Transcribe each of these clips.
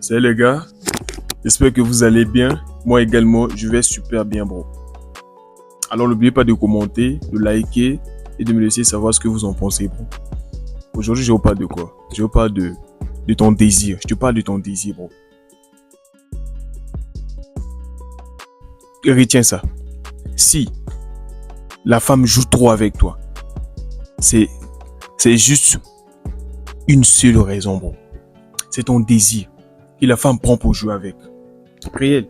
Salut les gars, j'espère que vous allez bien. Moi également, je vais super bien, bro. Alors n'oubliez pas de commenter, de liker et de me laisser savoir ce que vous en pensez, bro. Aujourd'hui, je vous parle de quoi? Je vous parle de ton désir. Je te parle de ton désir, bro. Et retiens ça. Si la femme joue trop avec toi, c'est juste une seule raison, bro. C'est ton désir que la femme prend pour jouer avec. Réel.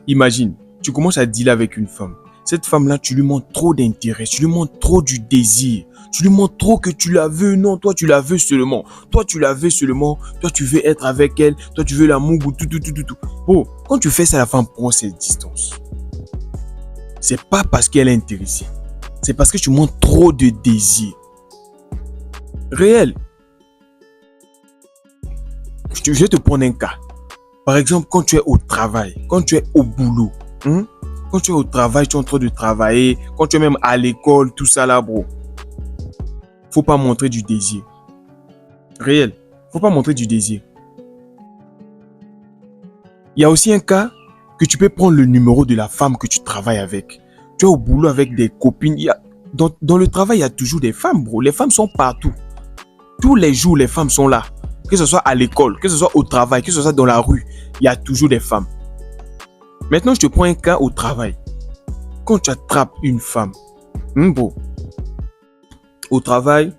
Imagine, tu commences à dealer avec une femme. Cette femme-là, tu lui montres trop d'intérêt, tu lui montres trop du désir. Tu lui montres trop que tu la veux. Non, toi, tu la veux seulement. Toi, tu la veux seulement. Toi, tu veux être avec elle. Toi, tu veux la mougou, tout. Oh, quand tu fais ça, la femme prend cette distance. C'est pas parce qu'elle est intéressée. C'est parce que tu montres trop de désir. Réel. Je vais te prendre un cas. Par exemple, quand tu es au travail, quand tu es au boulot, quand tu es au travail, tu es en train de travailler, quand tu es même à l'école, tout ça là, bro. Faut pas montrer du désir. Réel. Faut pas montrer du désir. Il y a aussi un cas que tu peux prendre le numéro de la femme que tu travailles avec. Tu es au boulot avec des copines. Dans le travail, il y a toujours des femmes, bro. Les femmes sont partout. Tous les jours, les femmes sont là. Que ce soit à l'école, que ce soit au travail, que ce soit dans la rue, il y a toujours des femmes. Maintenant, je te prends un cas au travail. Quand tu attrapes une femme, bro, au travail,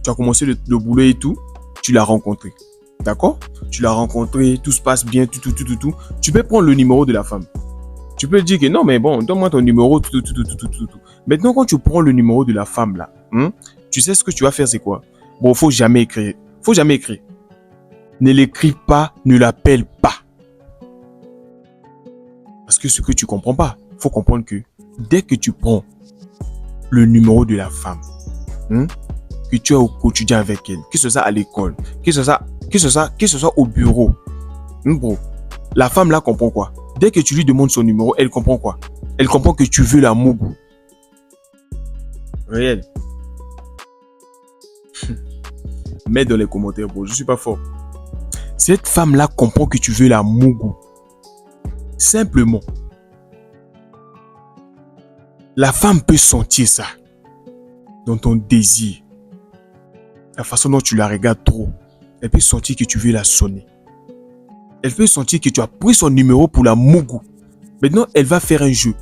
tu as commencé le boulot et tout, tu l'as rencontrée. D'accord? Tu l'as rencontrée, tout se passe bien, tout. Tu peux prendre le numéro de la femme. Tu peux dire que non, mais bon, donne-moi ton numéro, tout. Maintenant, quand tu prends le numéro de la femme là, tu sais ce que tu vas faire, c'est quoi? Bon, faut jamais écrire. Ne l'écris pas, ne l'appelle pas. Parce que ce que tu comprends pas, faut comprendre que dès que tu prends le numéro de la femme, que tu es au quotidien avec elle, que ce soit à l'école, que ce soit au bureau, bro, la femme là comprend quoi? Dès que tu lui demandes son numéro, elle comprend quoi? Elle comprend que tu veux la mougou. Réel. Mets dans les commentaires, bro, je suis pas fort. Cette femme-là comprend que tu veux la mougou. Simplement. La femme peut sentir ça dans ton désir. La façon dont tu la regardes trop. Elle peut sentir que tu veux la sonner. Elle peut sentir que tu as pris son numéro pour la mougou. Maintenant, elle va faire un jeu.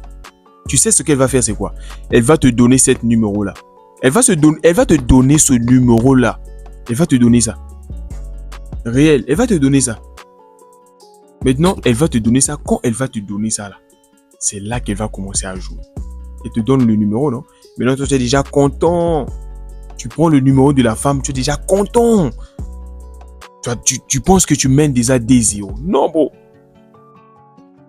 Tu sais ce qu'elle va faire, c'est quoi? Elle va te donner ce numéro-là. Elle va te donner ce numéro-là. Elle va te donner ça. Réel, elle va te donner ça. Maintenant, elle va te donner ça. Quand elle va te donner ça là, c'est là qu'elle va commencer à jouer. Elle te donne le numéro, non? Maintenant, toi, tu es déjà content. Tu prends le numéro de la femme, tu es déjà content. Tu penses que tu mènes déjà des zéros. Non, bro.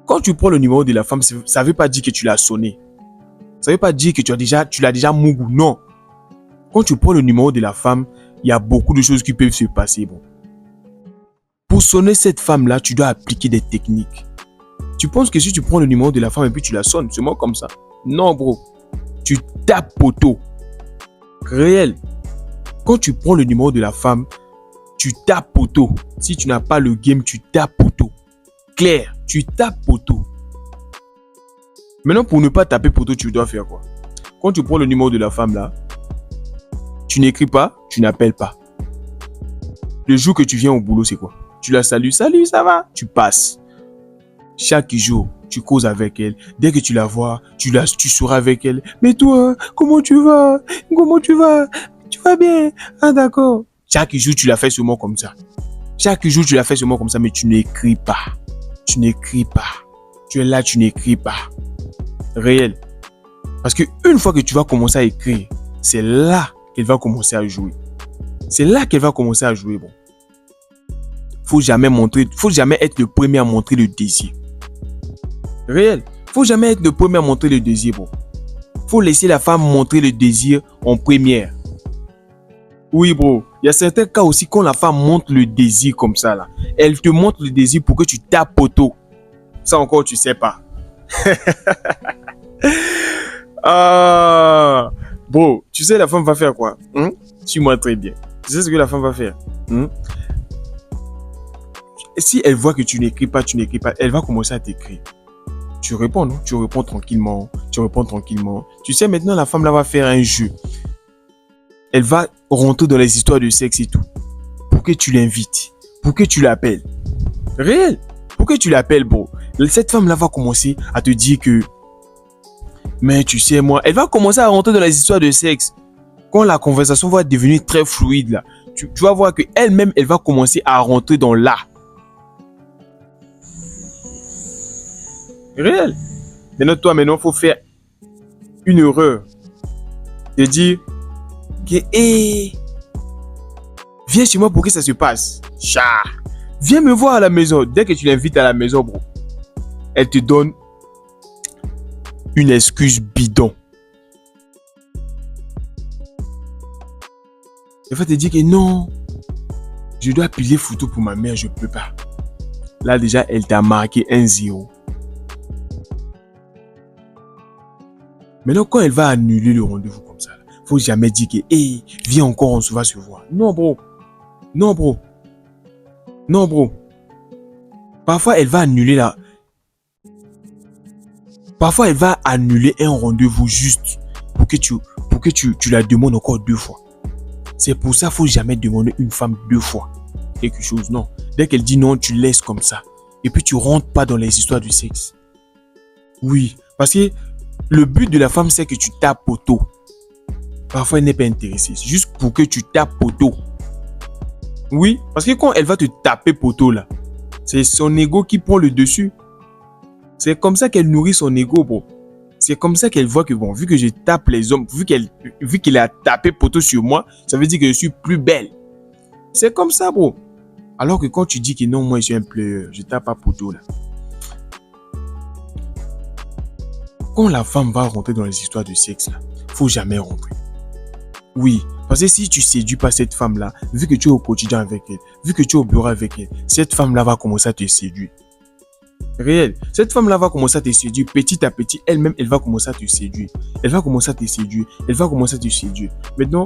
Quand tu prends le numéro de la femme, ça ne veut pas dire que tu l'as sonné. Ça ne veut pas dire que tu l'as déjà mougou. Non. Quand tu prends le numéro de la femme, il y a beaucoup de choses qui peuvent se passer, bro. Pour sonner cette femme-là, tu dois appliquer des techniques. Tu penses que si tu prends le numéro de la femme et puis tu la sonnes, c'est moi comme ça. Non, bro. Tu tapes poteau. Réel. Quand tu prends le numéro de la femme, tu tapes poteau. Si tu n'as pas le game, tu tapes poteau. Clair, tu tapes poteau. Maintenant, pour ne pas taper poteau, tu dois faire quoi? Quand tu prends le numéro de la femme là, tu n'écris pas, tu n'appelles pas. Le jour que tu viens au boulot, c'est quoi? Tu la salues, salut, ça va? Tu passes. Chaque jour, tu causes avec elle. Dès que tu la vois, tu seras avec elle. Mais toi, comment tu vas? Comment tu vas? Tu vas bien? Ah d'accord. Chaque jour, tu la fais seulement comme ça. Chaque jour, tu la fais seulement comme ça, mais tu n'écris pas. Tu n'écris pas. Tu es là, tu n'écris pas. Réel. Parce que une fois que tu vas commencer à écrire, c'est là qu'elle va commencer à jouer. C'est là qu'elle va commencer à jouer, bon. Faut jamais être le premier à montrer le désir. Réel. Faut jamais être le premier à montrer le désir, bon. Faut laisser la femme montrer le désir en première. Oui, bro. Il y a certains cas aussi quand la femme montre le désir comme ça, là. Elle te montre le désir pour que tu tapes poteau. Ça encore, tu sais pas. Ah. Bro, tu sais la femme va faire quoi? Suis-moi très bien. Tu sais ce que la femme va faire? si elle voit que tu n'écris pas, elle va commencer à t'écrire. Tu réponds, non? Tu réponds tranquillement. Tu sais, maintenant, la femme là va faire un jeu. Elle va rentrer dans les histoires de sexe et tout. Pour que tu l'invites. Pour que tu l'appelles. Réel. Pour que tu l'appelles, bro. Cette femme là va commencer à te dire que... Mais tu sais, moi... Elle va commencer à rentrer dans les histoires de sexe. Quand la conversation va devenir très fluide, là, tu vas voir qu'elle-même, elle va commencer à rentrer dans l'art. Réel. Maintenant, il faut faire une erreur. De dire que, viens chez moi pour que ça se passe. Chat. Viens me voir à la maison. Dès que tu l'invites à la maison, bro, elle te donne une excuse bidon. Elle va te dire que non, je dois piler photo pour ma mère, je ne peux pas. Là, déjà, elle t'a marqué 1-0. Maintenant, quand elle va annuler le rendez-vous comme ça, il ne faut jamais dire que, viens encore, on se va se voir. Non, bro. Parfois, elle va annuler un rendez-vous juste pour que tu la demandes encore 2 fois. C'est pour ça qu'il ne faut jamais demander une femme 2 fois quelque chose. Non. Dès qu'elle dit non, tu laisses comme ça. Et puis, tu ne rentres pas dans les histoires du sexe. Oui, parce que le but de la femme, c'est que tu tapes poteau. Parfois, elle n'est pas intéressée. C'est juste pour que tu tapes poteau. Oui, parce que quand elle va te taper poteau, là, c'est son ego qui prend le dessus. C'est comme ça qu'elle nourrit son ego, bro. C'est comme ça qu'elle voit que, bon, vu que je tape les hommes, vu qu'elle a tapé poteau sur moi, ça veut dire que je suis plus belle. C'est comme ça, bro. Alors que quand tu dis que non, moi, je suis un player, je tape pas poteau, là. Quand la femme va rentrer dans les histoires de sexe, là, faut jamais rentrer. Oui, parce que si tu séduis pas cette femme-là, vu que tu es au quotidien avec elle, vu que tu es au bureau avec elle, cette femme-là va commencer à te séduire. Réel. Cette femme-là va commencer à te séduire petit à petit. Elle-même, elle va commencer à te séduire. Maintenant,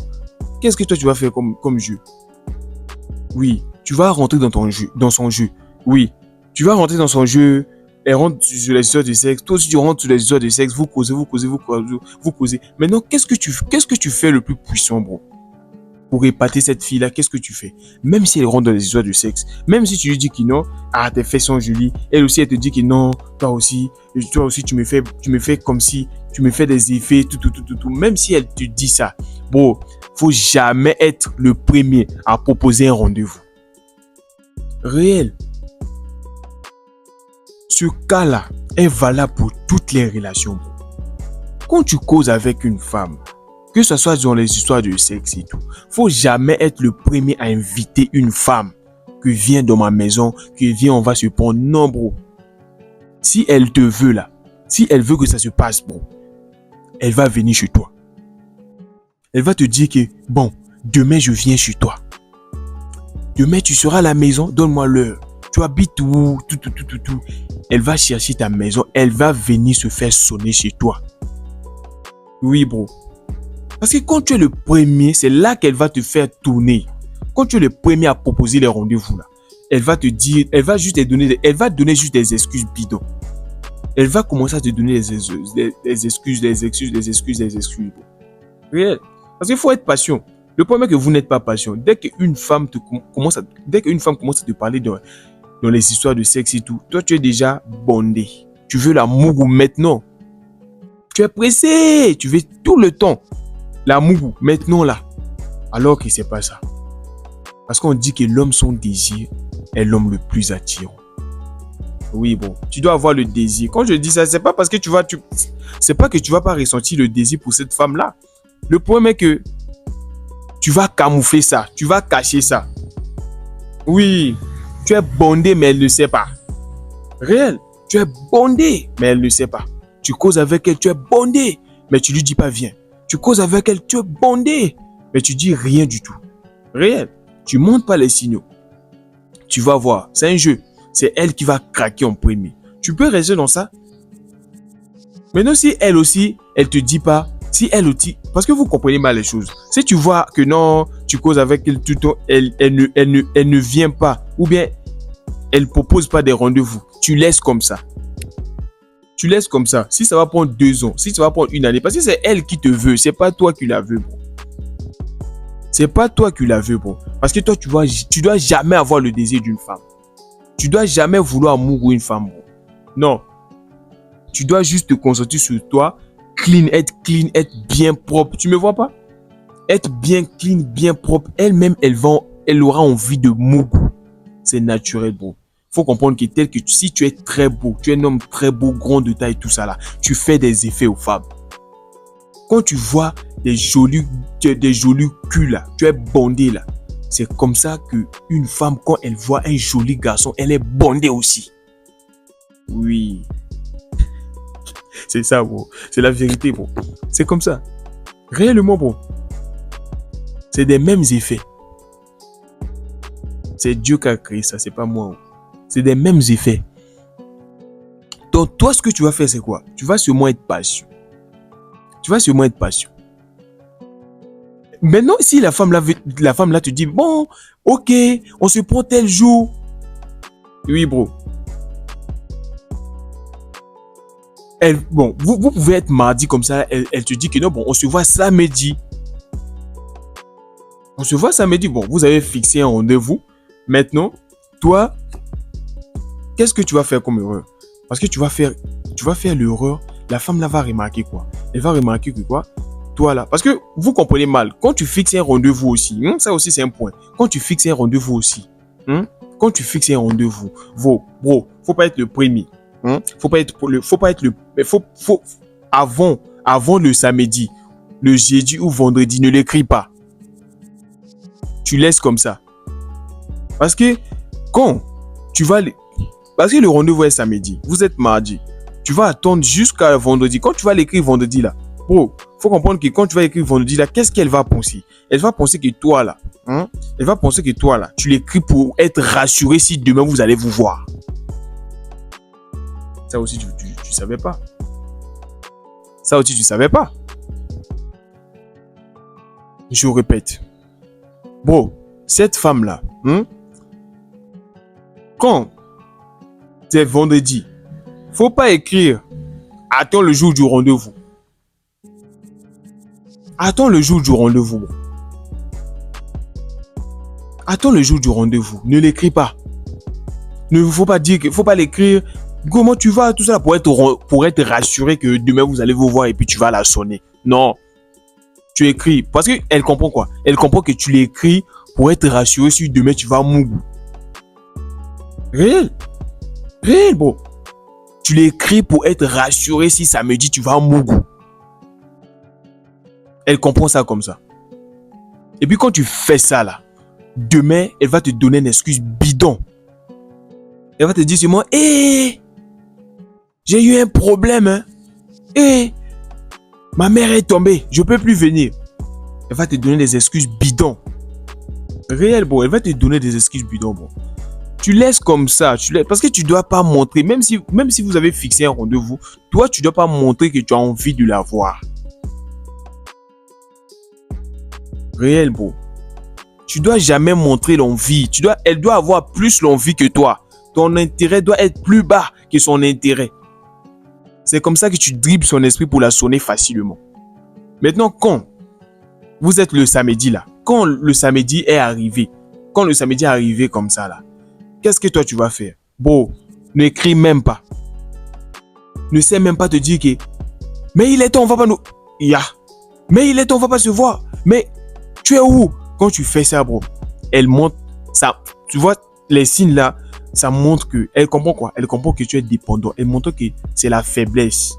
qu'est-ce que toi, tu vas faire comme jeu? Oui, tu vas rentrer dans son jeu. Oui, tu vas rentrer dans son jeu. Elle rentre sur les histoires de sexe. Toi aussi, tu rentres sur les histoires de sexe. Vous causez. Maintenant, qu'est-ce que tu fais le plus puissant, bro? Pour épater cette fille-là, qu'est-ce que tu fais? Même si elle rentre dans les histoires de sexe, même si tu lui dis que non, tes fesses sont jolies, elle aussi, elle te dit que non, toi aussi, tu me fais comme si, tu me fais des effets, tout. Même si elle te dit ça, bro, faut jamais être le premier à proposer un rendez-vous. Réel. Ce cas-là est valable pour toutes les relations. Quand tu causes avec une femme, que ce soit dans les histoires de sexe et tout, faut jamais être le premier à inviter une femme que viens dans ma maison, que viens, on va se prendre. Non, bro. Si elle te veut là, si elle veut que ça se passe, bro, elle va venir chez toi. Elle va te dire que, bon, demain je viens chez toi. Demain tu seras à la maison, donne-moi l'heure. Tu habites où? Tout. Elle va chercher ta maison, elle va venir se faire sonner chez toi. Oui, bro. Parce que quand tu es le premier, c'est là qu'elle va te faire tourner. Quand tu es le premier à proposer les rendez-vous, là, elle va te dire, elle va donner juste des excuses bidons. Elle va commencer à te donner des excuses. Réel. Parce qu'il faut être patient. Le problème est que vous n'êtes pas patient. Dès qu'une femme commence à te parler dans les histoires de sexe et tout, toi tu es déjà bondé. Tu veux la mougou maintenant. Tu es pressé. Tu veux tout le temps la mougou maintenant là. Alors que c'est pas ça. Parce qu'on dit que l'homme son désir est l'homme le plus attirant. Oui, bon, tu dois avoir le désir. Quand je dis ça, c'est pas parce que c'est pas que tu vas pas ressentir le désir pour cette femme là. Le problème est que tu vas camoufler ça, tu vas cacher ça. Oui, tu es bondé mais elle ne sait pas. Réel, tu es bondé mais elle ne sait pas. Tu causes avec elle, tu es bondé mais tu lui dis pas viens. Tu causes avec elle, tu es bondé mais tu dis rien du tout. Réel, tu montes pas les signaux. Tu vas voir, c'est un jeu. C'est elle qui va craquer en premier. Tu peux rester dans ça. Maintenant, si elle aussi, elle te dit pas, si elle aussi, parce que vous comprenez mal les choses. Si tu vois que non, tu causes avec elle tout le temps, elle ne vient pas, ou bien elle propose pas des rendez-vous. Tu laisses comme ça. Tu laisses comme ça. Si ça va prendre 2 ans, si ça va prendre 1 année, parce que c'est elle qui te veut, c'est pas toi qui la veux, bro. C'est pas toi qui la veux, bro. Parce que toi, tu dois jamais avoir le désir d'une femme. Tu dois jamais vouloir mourir une femme, bro. Non. Tu dois juste te concentrer sur toi, clean, être bien propre. Tu me vois pas? Être bien clean, bien propre. Elle-même, elle aura envie de Mougou. C'est naturel, bro. Faut comprendre que si tu es très beau, tu es un homme très beau, grand de taille, tout ça là, tu fais des effets aux femmes. Quand tu vois des jolis culs là, tu es bondé là. C'est comme ça qu'une femme, quand elle voit un joli garçon, elle est bondée aussi. Oui. C'est ça, bro. C'est la vérité, bro. C'est comme ça. Réellement, bro. C'est des mêmes effets. C'est Dieu qui a créé ça, c'est pas moi. C'est des mêmes effets. Donc, toi, ce que tu vas faire, c'est quoi? Tu vas sûrement être patient. Maintenant, si la femme là te dit, bon, ok, on se prend tel jour. Oui, bro. Vous pouvez être mardi comme ça, elle te dit que non, bon, on se voit samedi. Bon, vous avez fixé un rendez-vous. Maintenant, toi, qu'est-ce que tu vas faire comme erreur? Parce que tu vas faire l'erreur. La femme là va remarquer quoi? Elle va remarquer que quoi? Toi là. Parce que vous comprenez mal. Quand tu fixes un rendez-vous aussi, ça aussi c'est un point. Quand tu fixes un rendez-vous aussi, bro, faut pas être le premier. Avant le samedi, le jeudi ou vendredi, ne l'écris pas. Tu laisses comme ça. Parce que parce que le rendez-vous est samedi, vous êtes mardi, tu vas attendre jusqu'à vendredi. Quand tu vas l'écrire vendredi là, bro, faut comprendre que quand tu vas écrire vendredi là, qu'est-ce qu'elle va penser? Elle va penser que toi là, tu l'écris pour être rassuré si demain vous allez vous voir. Ça aussi, tu savais pas. Je répète. Bro, cette femme là, quand c'est vendredi, faut pas écrire attends le jour du rendez-vous. Attends le jour du rendez-vous. Ne l'écris pas. Faut pas l'écrire. Comment tu vas, tout ça pour être rassuré que demain vous allez vous voir et puis tu vas la sonner. Non. Tu écris. Parce qu'elle comprend quoi? Elle comprend que tu l'écris pour être rassuré si demain tu vas Mougou. Réel, bon. Tu l'écris pour être rassuré si samedi tu vas Mougou. Elle comprend ça comme ça. Et puis quand tu fais ça là, demain, elle va te donner une excuse bidon. Elle va te dire seulement, j'ai eu un problème. Ma mère est tombée, je peux plus venir. Elle va te donner des excuses bidons. Réel, bon, elle va te donner des excuses bidons, bon. Tu laisses comme ça, parce que tu dois pas montrer, même si vous avez fixé un rendez-vous, toi, tu dois pas montrer que tu as envie de la voir. Réel, bon. Tu dois jamais montrer l'envie. Elle doit avoir plus l'envie que toi. Ton intérêt doit être plus bas que son intérêt. C'est comme ça que tu dribbles son esprit pour la sonner facilement. Maintenant, quand vous êtes le samedi là, quand le samedi est arrivé comme ça là, qu'est-ce que toi tu vas faire? Bon, n'écris même pas. Ne sais même pas te dire que mais il est temps, on va pas nous... Mais il est temps, on va pas se voir. Mais tu es où? Quand tu fais ça, bro, elle montre ça. Tu vois, les signes là, ça montre que elle comprend quoi? Elle comprend que tu es dépendant. Elle montre que c'est la faiblesse.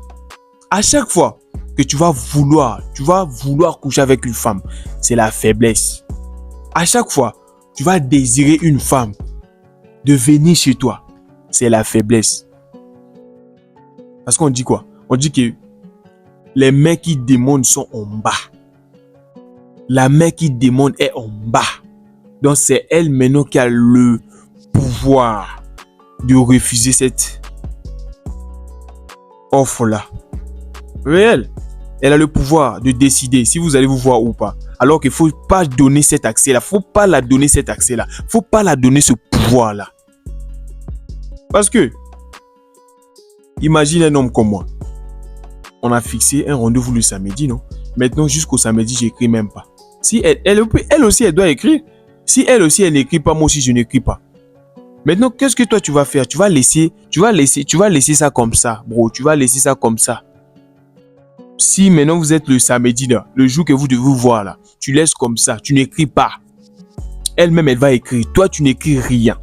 À chaque fois que tu vas vouloir coucher avec une femme, c'est la faiblesse. À chaque fois, tu vas désirer une femme de venir chez toi, c'est la faiblesse. Parce qu'on dit quoi? On dit que les mecs qui demandent sont en bas. La mec qui demande est en bas. Donc c'est elle maintenant qui a le pouvoir de refuser cette offre-là. Réel. Elle a le pouvoir de décider si vous allez vous voir ou pas. Alors qu'il ne faut pas donner cet accès-là. Il ne faut pas la donner cet accès-là. Il ne faut pas la donner ce pouvoir-là. Parce que, imagine un homme comme moi. On a fixé un rendez-vous le samedi, non? Maintenant, jusqu'au samedi, j'écris même pas. Si elle aussi, elle doit écrire. Si elle aussi, elle n'écrit pas, moi aussi, je n'écris pas. Maintenant, qu'est-ce que toi, tu vas faire? Tu vas laisser ça comme ça, bro. Tu vas laisser ça comme ça. Si maintenant, vous êtes le samedi, là, le jour que vous devez vous voir, là, tu laisses comme ça, tu n'écris pas. Elle-même, elle va écrire. Toi, tu n'écris rien.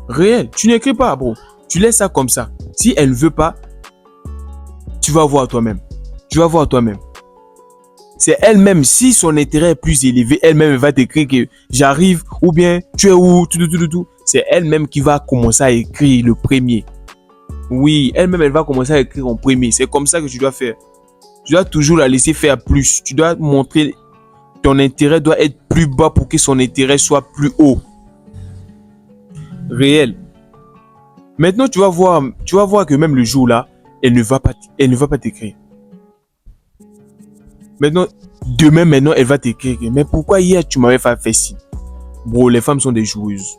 Réel, tu n'écris pas, bro. Tu laisses ça comme ça. Si elle ne veut pas, tu vas voir toi-même. Tu vas voir toi-même. C'est elle-même, si son intérêt est plus élevé, elle-même elle va t'écrire que j'arrive ou bien tu es où, tout. C'est elle-même qui va commencer à écrire le premier. Oui, elle-même elle va commencer à écrire en premier. C'est comme ça que tu dois faire. Tu dois toujours la laisser faire plus. Tu dois montrer ton intérêt doit être plus bas pour que son intérêt soit plus haut. Réel. Maintenant, tu vas voir que même le jour là, elle ne va pas t'écrire. Maintenant, demain, elle va t'écrire. Mais pourquoi hier, tu m'avais fait signe? Bro, les femmes sont des joueuses.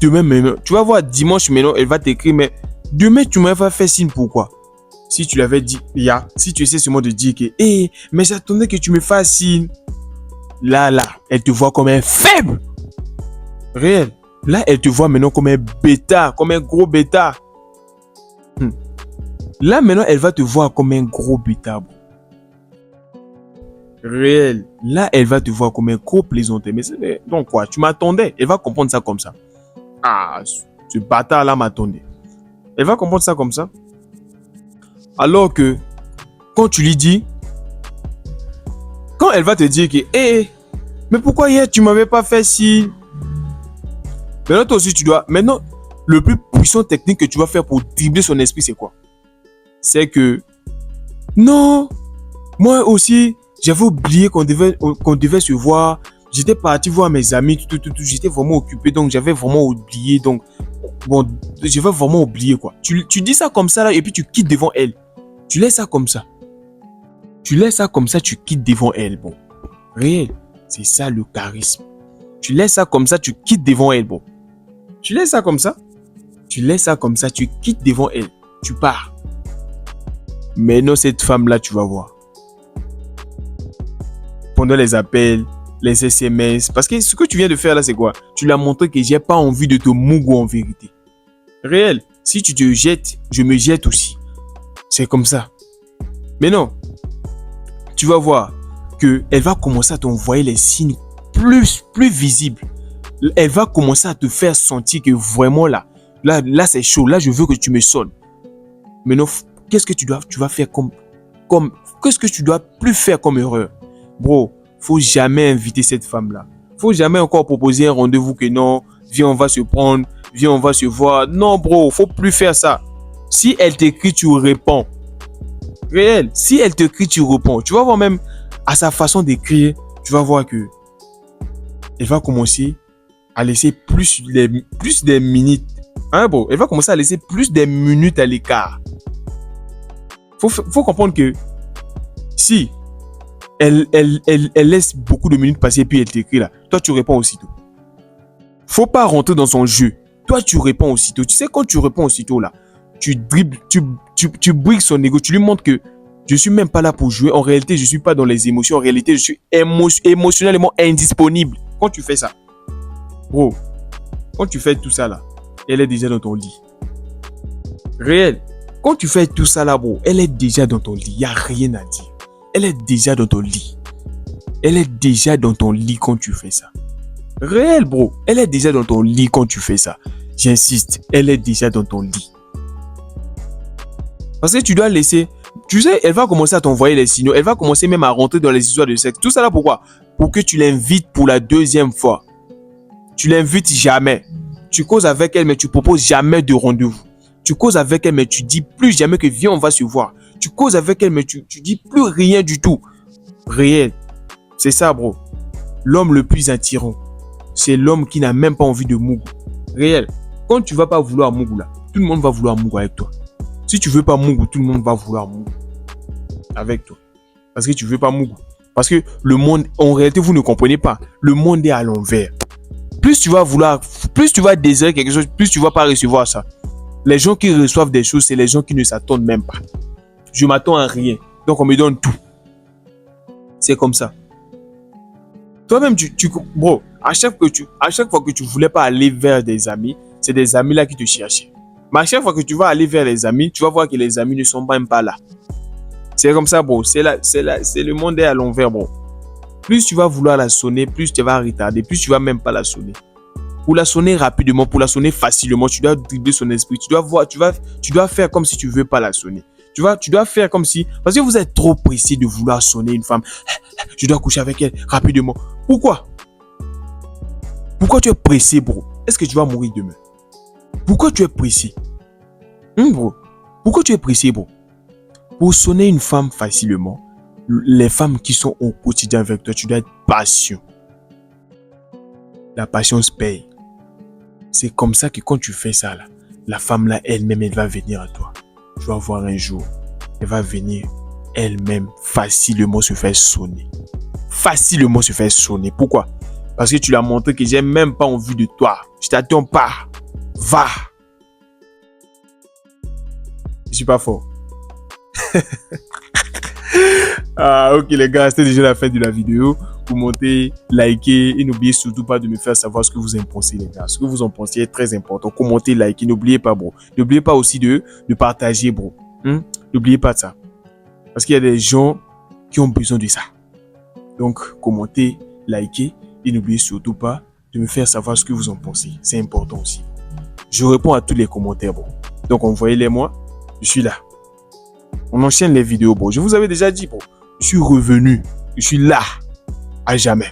Demain, maintenant, tu vas voir dimanche, maintenant, elle va t'écrire. Mais demain, tu m'avais fait signe. Pourquoi? Si tu l'avais dit, si tu essaies seulement de dire que, mais j'attendais que tu me fasses signe. Là, elle te voit comme un faible. Réel. Là, elle te voit maintenant comme un bêta, comme un gros bêta. Là, maintenant, elle va te voir comme un gros bêta, bro. Réel. Là, elle va te voir comme un gros plaisantin. Mais c'est donc quoi? Tu m'attendais. Elle va comprendre ça comme ça. Ah, ce bâtard-là m'attendait. Elle va comprendre ça comme ça. Alors que, quand tu lui dis, quand elle va te dire que, mais pourquoi hier tu m'avais pas fait si? Maintenant, toi aussi, tu dois. Maintenant, le plus puissant technique que tu vas faire pour dribbler son esprit, c'est quoi? C'est que, non, moi aussi, j'avais oublié qu'on devait se voir. J'étais parti voir mes amis, tout. J'étais vraiment occupé, donc j'avais vraiment oublié. Donc, bon, j'avais vraiment oublié, quoi. Tu dis ça comme ça, là, et puis tu quittes devant elle. Tu laisses ça comme ça. Tu quittes devant elle, bon. Réel, c'est ça le charisme. Tu laisses ça comme ça, tu quittes devant elle, bon. Tu laisses ça comme ça, tu quittes devant elle. Tu pars. Mais non, cette femme-là, tu vas voir. Pendant les appels, les SMS. Parce que ce que tu viens de faire là, c'est quoi? Tu l'as montré que j'ai pas envie de te mougo en vérité. Réel, si tu te jettes, je me jette aussi. C'est comme ça. Mais non, tu vas voir qu'elle va commencer à t'envoyer les signes plus visibles. Elle va commencer à te faire sentir que vraiment là c'est chaud. Là, je veux que tu me sonnes. Mais non, qu'est-ce que tu vas faire qu'est-ce que tu dois plus faire comme erreur? Bro, faut jamais inviter cette femme-là. Faut jamais encore proposer un rendez-vous que non, viens, on va se prendre, viens, on va se voir. Non, bro, faut plus faire ça. Si elle t'écrit, tu réponds. Réel, si elle t'écrit, tu réponds. Tu vas voir même à sa façon d'écrire, tu vas voir que elle va commencer à laisser plus des minutes. Hein, bro? Elle va commencer à laisser plus des minutes à l'écart. Faut comprendre que si elle laisse beaucoup de minutes passer et puis elle t'écrit là, toi tu réponds aussitôt. Faut pas rentrer dans son jeu. Toi tu réponds aussitôt. Tu sais, quand tu réponds aussitôt là, tu dribbles, tu briques son ego, tu lui montres que je suis même pas là pour jouer. En réalité, je suis pas dans les émotions. En réalité, je suis émotionnellement indisponible. Quand tu fais ça, bro, quand tu fais tout ça là, elle est déjà dans ton lit. Réel. Quand tu fais tout ça là, bro, elle est déjà dans ton lit. Il n'y a rien à dire. Elle est déjà dans ton lit. Elle est déjà dans ton lit quand tu fais ça. Réel, bro. Elle est déjà dans ton lit quand tu fais ça. J'insiste, elle est déjà dans ton lit. Parce que tu dois laisser... Tu sais, elle va commencer à t'envoyer les signaux. Elle va commencer même à rentrer dans les histoires de sexe. Tout ça là, pourquoi? Pour que tu l'invites pour la deuxième fois. Tu l'invites jamais. Tu causes avec elle, mais tu proposes jamais de rendez-vous. Tu causes avec elle, mais tu dis plus jamais que viens, on va se voir. Tu causes avec elle, mais tu dis plus rien du tout. Réel. C'est ça, bro. L'homme le plus attirant, c'est l'homme qui n'a même pas envie de Mougou. Réel. Quand tu vas pas vouloir Mougou là, tout le monde va vouloir Mougou avec toi. Si tu veux pas Mougou, tout le monde va vouloir Mougou avec toi. Parce que tu veux pas Mougou. Parce que le monde, en réalité, vous ne comprenez pas. Le monde est à l'envers. plus tu vas désirer quelque chose, plus tu vas pas recevoir ça. Les gens qui reçoivent des choses, c'est les gens qui ne s'attendent même pas. Je m'attends à rien, donc on me donne tout. C'est comme ça. Toi-même, bro, à chaque fois que tu voulais pas aller vers des amis, c'est des amis là qui te cherchaient. Mais à chaque fois que tu vas aller vers les amis, tu vas voir que les amis ne sont même pas là. C'est comme ça, bro. C'est le monde est à l'envers, bro. Plus tu vas vouloir la sonner, plus tu vas retarder, plus tu vas même pas la sonner. Pour la sonner rapidement, pour la sonner facilement, tu dois dribbler son esprit. Tu dois faire comme si tu veux pas la sonner. Tu dois faire comme si, parce que vous êtes trop pressé de vouloir sonner une femme. Je dois coucher avec elle rapidement. Pourquoi? Pourquoi tu es pressé, bro? Est-ce que tu vas mourir demain? Pourquoi tu es pressé? Bro? Pourquoi tu es pressé, bro? Pour sonner une femme facilement, les femmes qui sont au quotidien avec toi, tu dois être patient. La patience paye. C'est comme ça que quand tu fais ça, là, la femme là, elle-même, elle va venir à toi. Tu vas voir un jour, elle va venir elle-même facilement se faire sonner. Facilement se faire sonner. Pourquoi? Parce que tu l'as montré que j'ai même pas envie de toi. Je t'attends pas. Va. Je suis pas fort. Ah, ok les gars, c'était déjà la fin de la vidéo. Commentez, likez et n'oubliez surtout pas de me faire savoir ce que vous en pensez les gars. Ce que vous en pensez est très important. Commentez, likez, n'oubliez pas bro. N'oubliez pas aussi de partager bro. N'oubliez pas de ça. Parce qu'il y a des gens qui ont besoin de ça. Donc commentez, likez et n'oubliez surtout pas de me faire savoir ce que vous en pensez. C'est important aussi. Je réponds à tous les commentaires bro. Donc envoyez-les moi. Je suis là. On enchaîne les vidéos bro. Je vous avais déjà dit bro. Je suis revenu. Je suis là. À jamais.